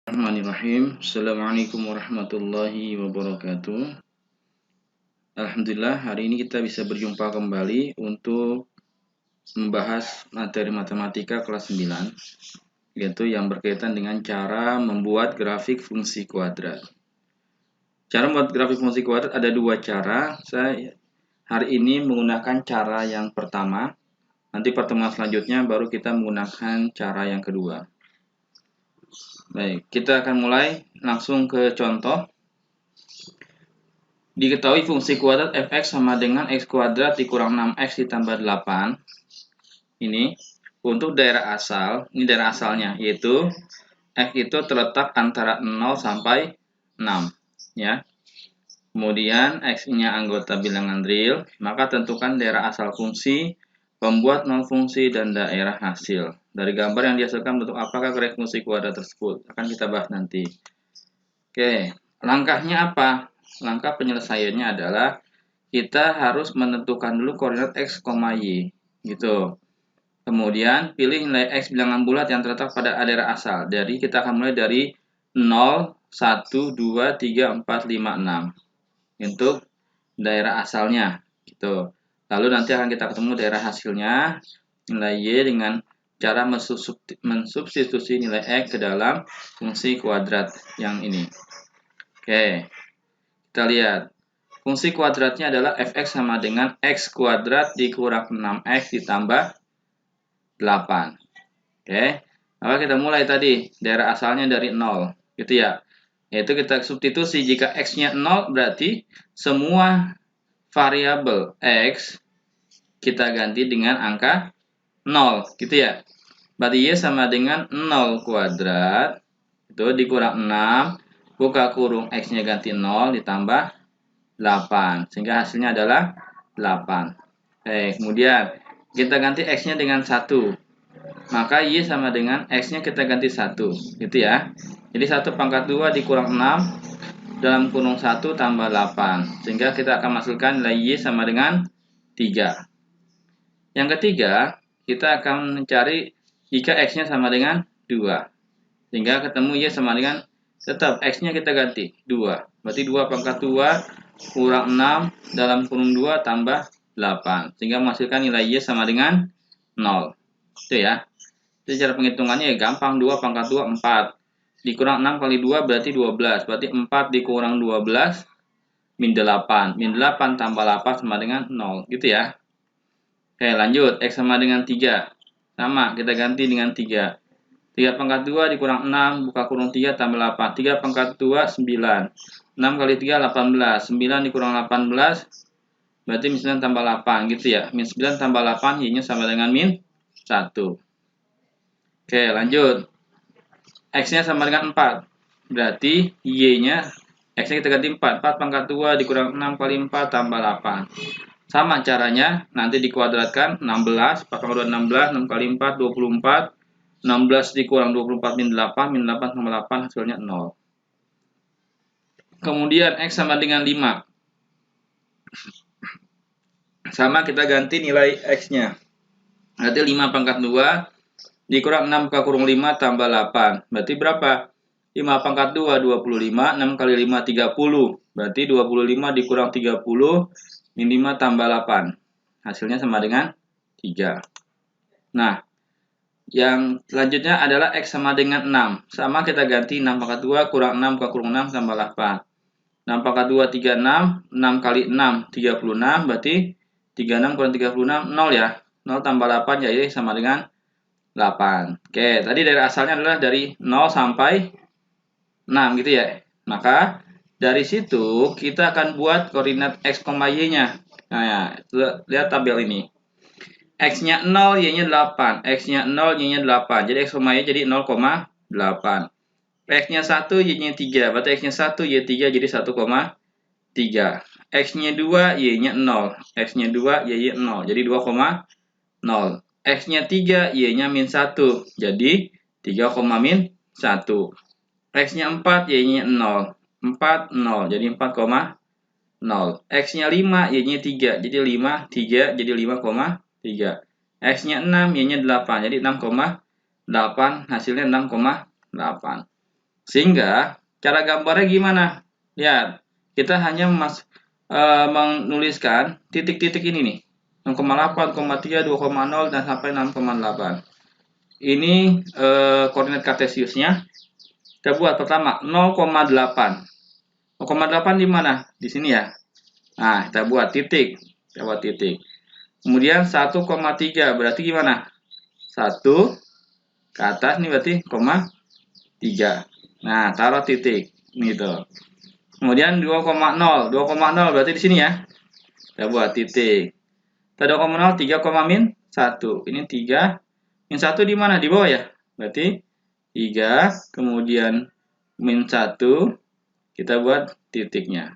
Bismillahirrahmanirrahim. Assalamualaikum warahmatullahi wabarakatuh. Alhamdulillah, hari ini kita bisa berjumpa kembali untuk membahas materi matematika kelas 9, yaitu yang berkaitan dengan cara membuat grafik fungsi kuadrat. Cara membuat grafik fungsi kuadrat ada dua cara. Saya hari ini menggunakan cara yang pertama. Nanti pertemuan selanjutnya baru kita menggunakan cara yang kedua. Baik, kita akan mulai langsung ke contoh. Diketahui fungsi kuadrat fx sama dengan x kuadrat dikurang 6x ditambah 8. Ini untuk daerah asal, ini daerah asalnya, yaitu x itu terletak antara 0 sampai 6. Ya. Kemudian x-nya anggota bilangan real, maka tentukan daerah asal fungsi, pembuat non fungsi, dan daerah hasil. Dari gambar yang dihasilkan bentuk apakah grafik fungsi kuadrat tersebut? Akan kita bahas nanti. Oke, langkahnya apa? Langkah penyelesaiannya adalah kita harus menentukan dulu koordinat x, y, gitu. Kemudian pilih nilai x bilangan bulat yang terletak pada daerah asal. Jadi kita akan mulai dari 0, 1, 2, 3, 4, 5, 6 untuk daerah asalnya, gitu. Lalu nanti akan kita ketemu daerah hasilnya, nilai y dengan cara mensubstitusi nilai x ke dalam fungsi kuadrat yang ini. Oke, kita lihat. Fungsi kuadratnya adalah fx sama dengan x kuadrat dikurang 6x ditambah 8. Oke, maka kita mulai tadi. Daerah asalnya dari 0. Gitu ya. Yaitu kita substitusi. Jika x-nya 0 berarti semua variabel x kita ganti dengan angka 0. Gitu ya. Berarti y sama dengan 0 kuadrat. Itu dikurang 6. Buka kurung x-nya ganti 0 ditambah 8. Sehingga hasilnya adalah 8. Oke, kemudian kita ganti x-nya dengan 1. Maka y sama dengan x-nya kita ganti 1. Gitu ya. Jadi 1 pangkat 2 dikurang 6 dalam kurung 1 tambah 8. Sehingga kita akan masukkan nilai y sama dengan 3. Yang ketiga, kita akan mencari jika x-nya sama dengan 2. Sehingga ketemu y sama dengan, tetap x-nya kita ganti 2. Berarti 2 pangkat 2 kurang 6 dalam kurung 2 tambah 8. Sehingga menghasilkan nilai y sama dengan 0. Itu ya. Itu cara penghitungannya ya gampang. 2 pangkat 2, 4. Dikurang 6 kali 2 berarti 12. Berarti 4 dikurang 12, min 8. Min 8 tambah 8 sama dengan 0. Gitu ya. Oke, lanjut. X sama dengan 3. Sama, kita ganti dengan 3. 3 pangkat 2 dikurang 6, buka kurung 3 tambah 8. 3 pangkat 2, 9. 6 kali 3, 18. 9 dikurang 18, berarti min 9 tambah 8. Gitu ya. Min 9 tambah 8, y-nya sama dengan min 1. Oke, lanjut. X-nya sama dengan 4. Berarti y-nya, X-nya kita ganti 4. 4 pangkat 2 dikurang 6 kali 4 tambah 8. Sama caranya, nanti dikuadratkan 16, 4 pangkat 2, 16, 6 kali 4, 24. 16 dikurang 24 min 8, min 8 tambah 8 hasilnya 0. Kemudian X sama dengan 5. Sama kita ganti nilai X-nya. Berarti 5 pangkat 2 dikurang 6 buka kurung 5 tambah 8. Berarti berapa? 5 pangkat 2, 25. 6 kali 5, 30. Berarti 25 dikurang 30, min 5 tambah 8. Hasilnya sama dengan 3. Nah, yang selanjutnya adalah X sama dengan 6. Sama kita ganti 6 pangkat 2 kurang 6 buka kurung 6 tambah 8. 6 pangkat 2, 36. 6 kali 6, 36. Berarti 36 kurang 36, 0 ya. 0 tambah 8, jadi sama dengan 8. Oke, tadi dari asalnya adalah dari 0 sampai 6 gitu ya. Maka dari situ kita akan buat koordinat x, y-nya. Nah, ya, lihat tabel ini. X-nya 0, y-nya 8. X-nya 0, y-nya 8. Jadi x, y jadi 0,8. X-nya 1, y-nya 3. Berarti x-nya 1, y 3 jadi 1,3. X-nya 2, y-nya 0. X-nya 2, y 0. Jadi 2,0. X-nya 3, y-nya min 1. Jadi 3, min 1. X-nya 4, y-nya 0. 4, 0. Jadi 4,0. X-nya 5, y-nya 3. Jadi 5, 3. Jadi 5,3. X-nya 6, y-nya 8. Jadi 6,8. Hasilnya 6,8. Sehingga cara gambarnya gimana? Lihat, kita hanya menuliskan titik-titik ini nih. 0,8, 0,3, 2,0 dan sampai 6,8. Ini koordinat kartesiusnya. Kita buat pertama 0,8. 0,8 di mana? Di sini ya. Nah, kita buat titik. Kita buat titik. Kemudian 1,3 berarti gimana? 1 ke atas nih berarti 0,3. Nah, taruh titik gitu. Kemudian 2,0. 2,0 berarti di sini ya. Kita buat titik. Kita 2,0 3, min 1. Ini 3. Min 1 di mana? Di bawah ya. Berarti 3, kemudian min 1, kita buat titiknya.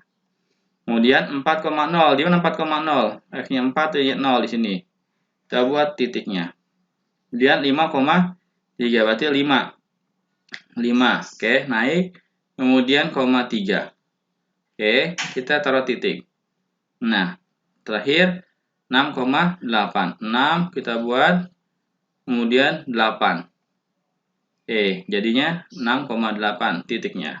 Kemudian 4,0. Di mana 4,0? X-nya 4, Y 0 di sini. Kita buat titiknya. Kemudian 5,3 berarti 5. 5. Oke, naik. Kemudian 3. Oke, kita taruh titik. Nah, terakhir 6,8. 6 kita buat, kemudian 8. Oke, jadinya 6,8 titiknya.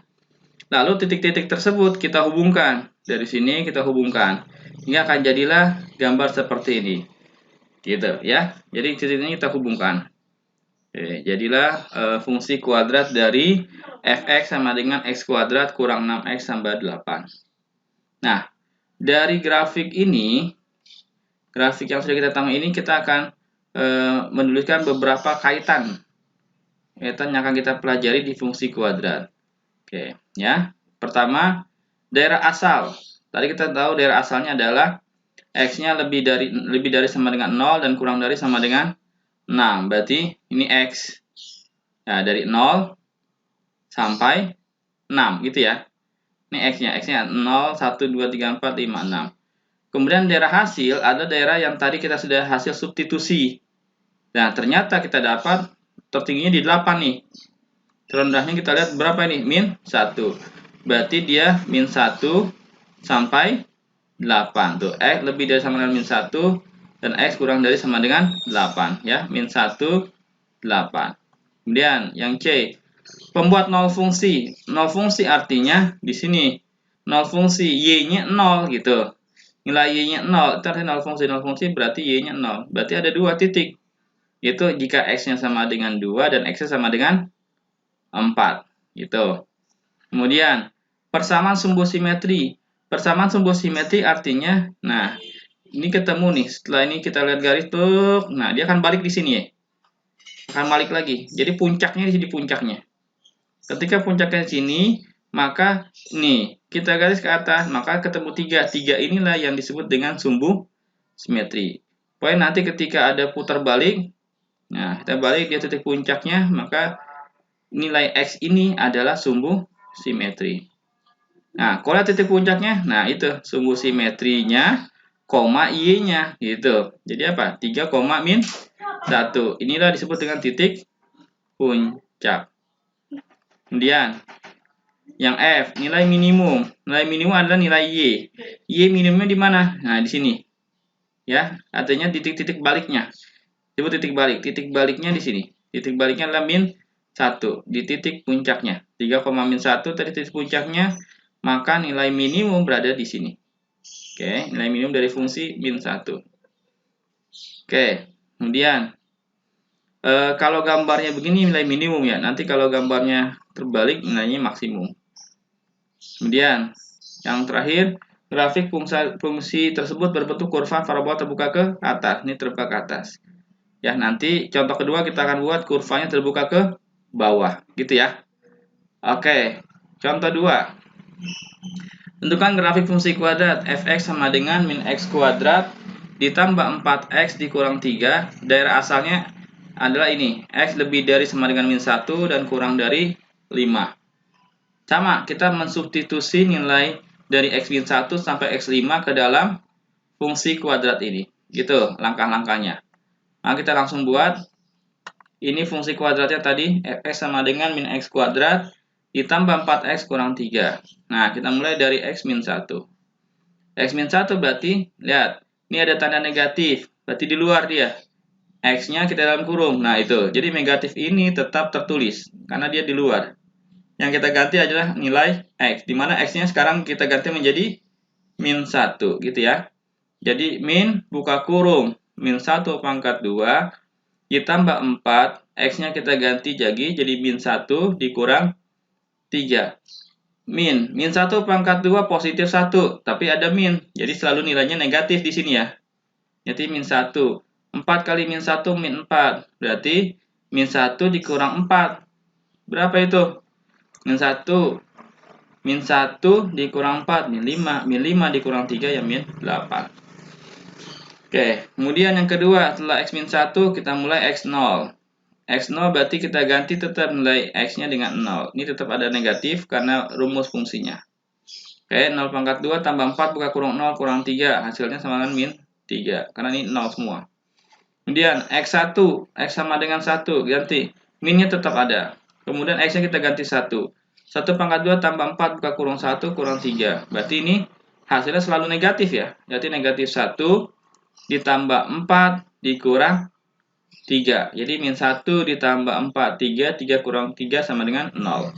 Lalu titik-titik tersebut kita hubungkan. Dari sini kita hubungkan. Ini akan jadilah gambar seperti ini. Gitu ya. Jadi titik-titiknya kita hubungkan. Oke, jadilah fungsi kuadrat dari fx sama dengan x kuadrat kurang 6x tambah 8. Nah, dari grafik ini, grafik yang sudah kita tambah ini, kita akan menuliskan beberapa kaitan yang akan kita pelajari di fungsi kuadrat. Oke, ya. Pertama, daerah asal. Tadi kita tahu daerah asalnya adalah x-nya lebih dari sama dengan 0 dan kurang dari sama dengan 6. Berarti ini x. Nah, dari 0 sampai 6 gitu ya. Ini x-nya. X-nya 0, 1, 2, 3, 4, 5, 6. Kemudian daerah hasil, ada daerah yang tadi kita sudah hasil substitusi. Nah, ternyata kita dapat tertingginya di 8 nih. Terendahnya kita lihat berapa ini? Min 1. Berarti dia min 1 sampai 8. Tuh, X lebih dari sama dengan min 1 dan X kurang dari sama dengan 8 ya. Min 1 8. Kemudian yang C, pembuat nol fungsi. Nol fungsi artinya di sini nol fungsi, Y-nya 0 gitu. Nilai Y-nya 0, itu artinya nol fungsi berarti Y-nya 0. Berarti ada dua titik. Yaitu jika X-nya sama dengan 2 dan X-nya sama dengan 4 gitu. Kemudian persamaan sumbu simetri. Persamaan sumbu simetri artinya, nah ini ketemu nih. Setelah ini kita lihat garis tuh, nah dia akan balik di sini ya. Akan balik lagi. Jadi puncaknya di sini puncaknya. Ketika puncaknya di sini, maka nih kita garis ke atas, maka ketemu 3. 3 inilah yang disebut dengan sumbu simetri. Pokoknya nanti ketika ada putar balik, nah kita balik dia titik puncaknya, maka nilai X ini adalah sumbu simetri. Nah, kalau titik puncaknya, nah itu sumbu simetrinya, koma Y-nya gitu. Jadi apa? 3, min 1. Inilah disebut dengan titik puncak. Kemudian yang F, nilai minimum. Nilai minimum adalah nilai Y. Y minimumnya di mana? Nah, di sini. Ya, artinya titik-titik baliknya. Disebut titik balik. Titik baliknya di sini. Titik baliknya adalah min 1 di titik puncaknya. 3, min 1 tadi titik puncaknya, maka nilai minimum berada di sini. Oke, nilai minimum dari fungsi min 1. Oke, kemudian kalau gambarnya begini nilai minimum ya. Nanti kalau gambarnya terbalik nilainya maksimum. Kemudian yang terakhir, grafik fungsi tersebut berbentuk kurva parabola terbuka ke atas. Ini terbuka ke atas. Ya, nanti contoh kedua kita akan buat kurvanya terbuka ke bawah, gitu ya. Oke, contoh 2. Tentukan grafik fungsi kuadrat fx sama dengan min x kuadrat ditambah 4x dikurang 3. Daerah asalnya adalah ini, x lebih dari sama dengan min 1 dan kurang dari 5. Sama, kita mensubstitusi nilai dari x min 1 sampai x 5 ke dalam fungsi kuadrat ini. Gitu langkah-langkahnya. Nah, kita langsung buat. Ini fungsi kuadratnya tadi, fx sama dengan min x kuadrat ditambah 4x kurang 3. Nah, kita mulai dari x min 1. X min 1 berarti, lihat, ini ada tanda negatif, berarti di luar dia. X-nya kita dalam kurung, nah itu. Jadi negatif ini tetap tertulis, karena dia di luar. Yang kita ganti adalah nilai X, di mana X-nya sekarang kita ganti menjadi min 1, gitu ya. Jadi min buka kurung min 1 pangkat 2 ditambah 4, X-nya kita ganti jadi min 1 dikurang 3. Min 1 pangkat 2 positif 1, tapi ada min, jadi selalu nilainya negatif di sini ya. Jadi min 1. 4 kali min 1 min 4, berarti min 1 dikurang 4. Berapa itu? Min 1 dikurang 4, min 5. Min 5 dikurang 3 ya min 8. Oke, kemudian yang kedua, setelah X min 1, kita mulai X0. X0 berarti kita ganti tetap nilai X-nya dengan 0. Ini tetap ada negatif karena rumus fungsinya. Oke, 0 pangkat 2 tambah 4 buka kurung 0 kurang 3. Hasilnya sama dengan min 3, karena ini 0 semua. Kemudian X1, X sama dengan 1, ganti. Minnya tetap ada. Kemudian X-nya kita ganti 1. 1 pangkat 2 tambah 4 buka kurung 1 kurang 3. Berarti ini hasilnya selalu negatif ya. Berarti negatif 1 ditambah 4 dikurang 3. Jadi min 1 ditambah 4, 3 kurang 3 sama dengan 0.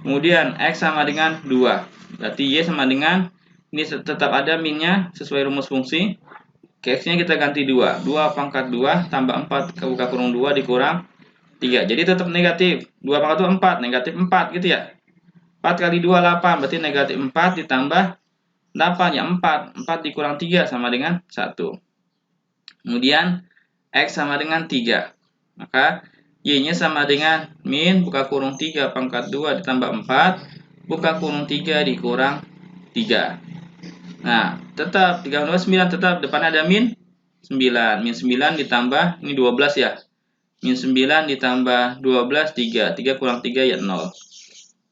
Kemudian X sama dengan 2. Berarti Y sama dengan, ini tetap ada minnya sesuai rumus fungsi. X-nya kita ganti 2. 2 pangkat 2 tambah 4 buka kurung 2 dikurang 3. Jadi tetap negatif. 2 pangkat 2 4, negatif 4 gitu ya. 4 kali 2 8, berarti negatif 4 ditambah 8 ya 4. 4 dikurang 3 sama dengan 1. Kemudian X sama dengan 3. Maka Y-nya sama dengan min buka kurung 3 pangkat 2 ditambah 4 buka kurung 3 dikurang 3. Nah, tetap 3 tambah 9, tetap depan ada min 9. Min 9 ditambah, ini 12 ya. Min 9 ditambah 12, 3. 3 kurang 3 ya 0.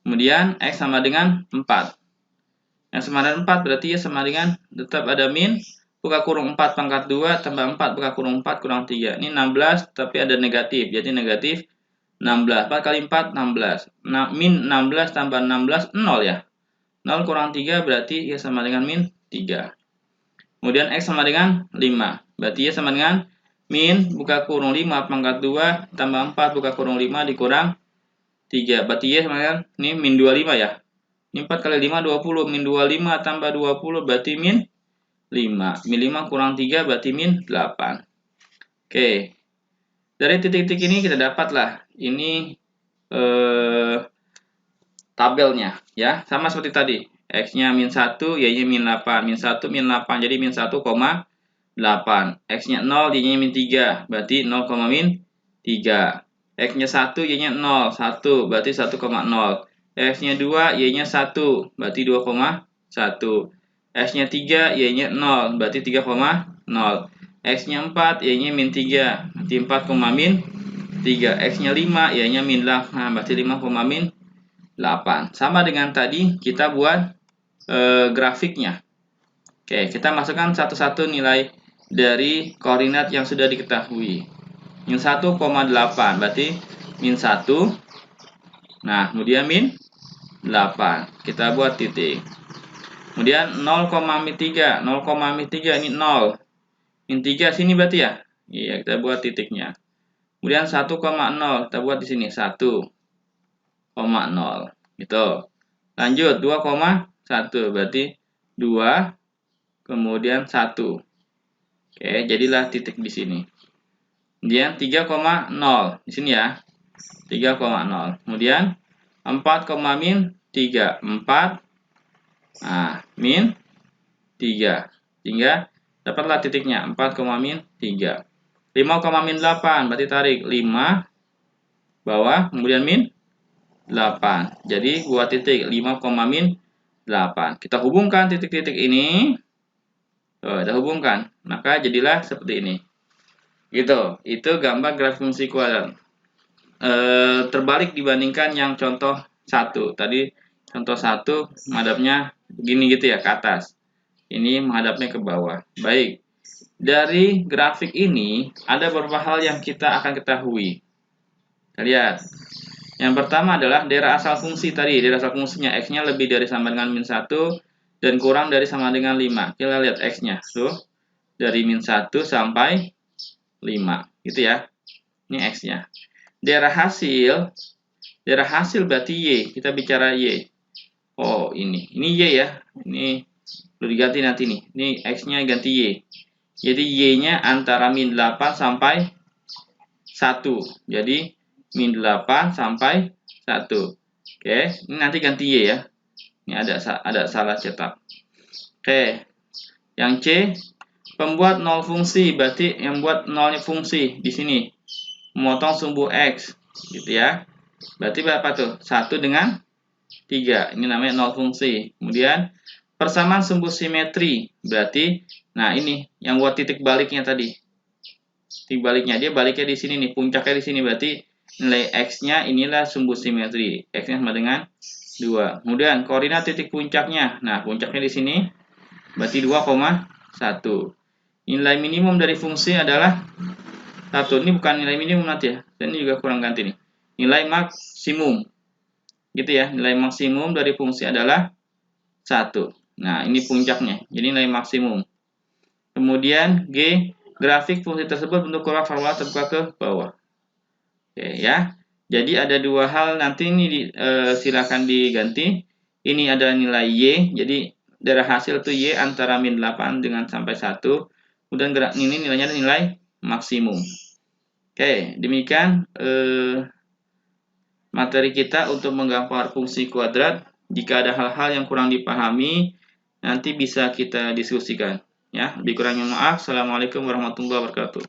Kemudian X sama dengan 4. Yang sama dengan 4 berarti ya sama dengan, tetap ada min buka kurung 4 pangkat 2 tambah 4 buka kurung 4 kurang 3. Ini 16 tapi ada negatif, jadi negatif 16. 4 kali 4 16. Nah, min 16 tambah 16 0 ya. 0 kurang 3 berarti ya sama dengan min 3. Kemudian X sama dengan 5. Berarti ya sama dengan min buka kurung 5 pangkat 2 tambah 4 buka kurung 5 dikurang 3. Berarti ya sama dengan, ini min 25 ya. Ini 4 kali 5 20. Min 25 tambah 20 berarti min 5. Min 5 kurang 3 berarti min 8. Oke. Dari titik-titik ini kita dapatlah ini tabelnya ya. Sama seperti tadi. X-nya min 1, Y-nya min 8. Min 1 min 8 jadi min 1,8. X-nya 0, Y-nya min 3. Berarti 0, min 3. X-nya 1, Y-nya 0. 1 berarti 1,0. X-nya 2, Y-nya 1. Berarti 2,1. X-nya 3, Y-nya 0. Berarti 3,0. X-nya 4, Y-nya min 3. Berarti 4, min 3. X-nya 5, Y-nya min 8. Berarti 5, min 8. Sama dengan tadi kita buat grafiknya. Oke, kita masukkan satu-satu nilai dari koordinat yang sudah diketahui. Min 1,8 berarti min 1. Nah, kemudian min 8. Kita buat titik. Kemudian 0, min 3. 0, min 3 ini 0. Min 3 sini berarti ya? Iya, kita buat titiknya. Kemudian 1,0 kita buat di sini 1,0. Gitu. Lanjut 2,1 berarti 2 kemudian 1. Oke, jadilah titik di sini. Kemudian 3,0 di sini ya. 3,0. Kemudian 4, min 3. 4. Nah, min 3. Sehingga dapatlah titiknya 4, min 3. 5, min 8 berarti tarik 5 bawah kemudian min 8. Jadi buat titik 5, min 8. Kita hubungkan titik-titik ini. Kita hubungkan. Maka jadilah seperti ini. Gitu. Itu gambar grafik fungsi kuadrat. Terbalik dibandingkan yang contoh 1. Tadi contoh 1 menghadapnya begini gitu ya, ke atas. Ini menghadapnya ke bawah. Baik. Dari grafik ini ada beberapa hal yang kita akan ketahui. Kita lihat. Yang pertama adalah daerah asal fungsi tadi. Daerah asal fungsinya X-nya lebih dari sama dengan min 1 dan kurang dari sama dengan 5. Kita lihat X-nya. Tuh. Dari min 1 sampai 5. Gitu ya. Ini X-nya. Daerah hasil Daerah hasil berarti Y. Kita bicara Y. Oh, ini Y ya. Ini perlu diganti nanti nih. Ini X-nya ganti Y. Jadi Y-nya antara min 8 sampai 1. Jadi min 8 sampai 1. Oke, ini nanti ganti Y ya. Ini ada salah cetak. Oke. Yang C, pembuat nol fungsi, berarti yang buat nolnya fungsi di sini. Memotong sumbu X, gitu ya. Berarti berapa tuh? 1 dengan 3. Ini namanya nol fungsi. Kemudian persamaan sumbu simetri. Berarti, nah ini yang buat titik baliknya tadi. Titik baliknya, dia baliknya di sini nih, puncaknya di sini. Berarti nilai X-nya inilah sumbu simetri. X-nya sama dengan 2. Kemudian koordinat titik puncaknya. Nah, puncaknya di sini. Berarti 2,1. Nilai minimum dari fungsi adalah 1. Ini bukan nilai minimum nanti ya. Dan ini juga kurang ganti nih. Nilai maksimum. Gitu ya. Nilai maksimum dari fungsi adalah 1. Nah, ini puncaknya. Jadi nilai maksimum. Kemudian G, grafik fungsi tersebut bentuk kurva formula terbuka ke bawah. Oke ya. Jadi ada dua hal nanti ini silakan diganti. Ini adalah nilai Y. Jadi daerah hasil itu Y antara min 8 dengan sampai 1. Kemudian ini nilainya nilai maksimum. Oke, demikian materi kita untuk menggambar fungsi kuadrat. Jika ada hal-hal yang kurang dipahami, nanti bisa kita diskusikan. Ya, lebih kurangnya maaf. Assalamualaikum warahmatullahi wabarakatuh.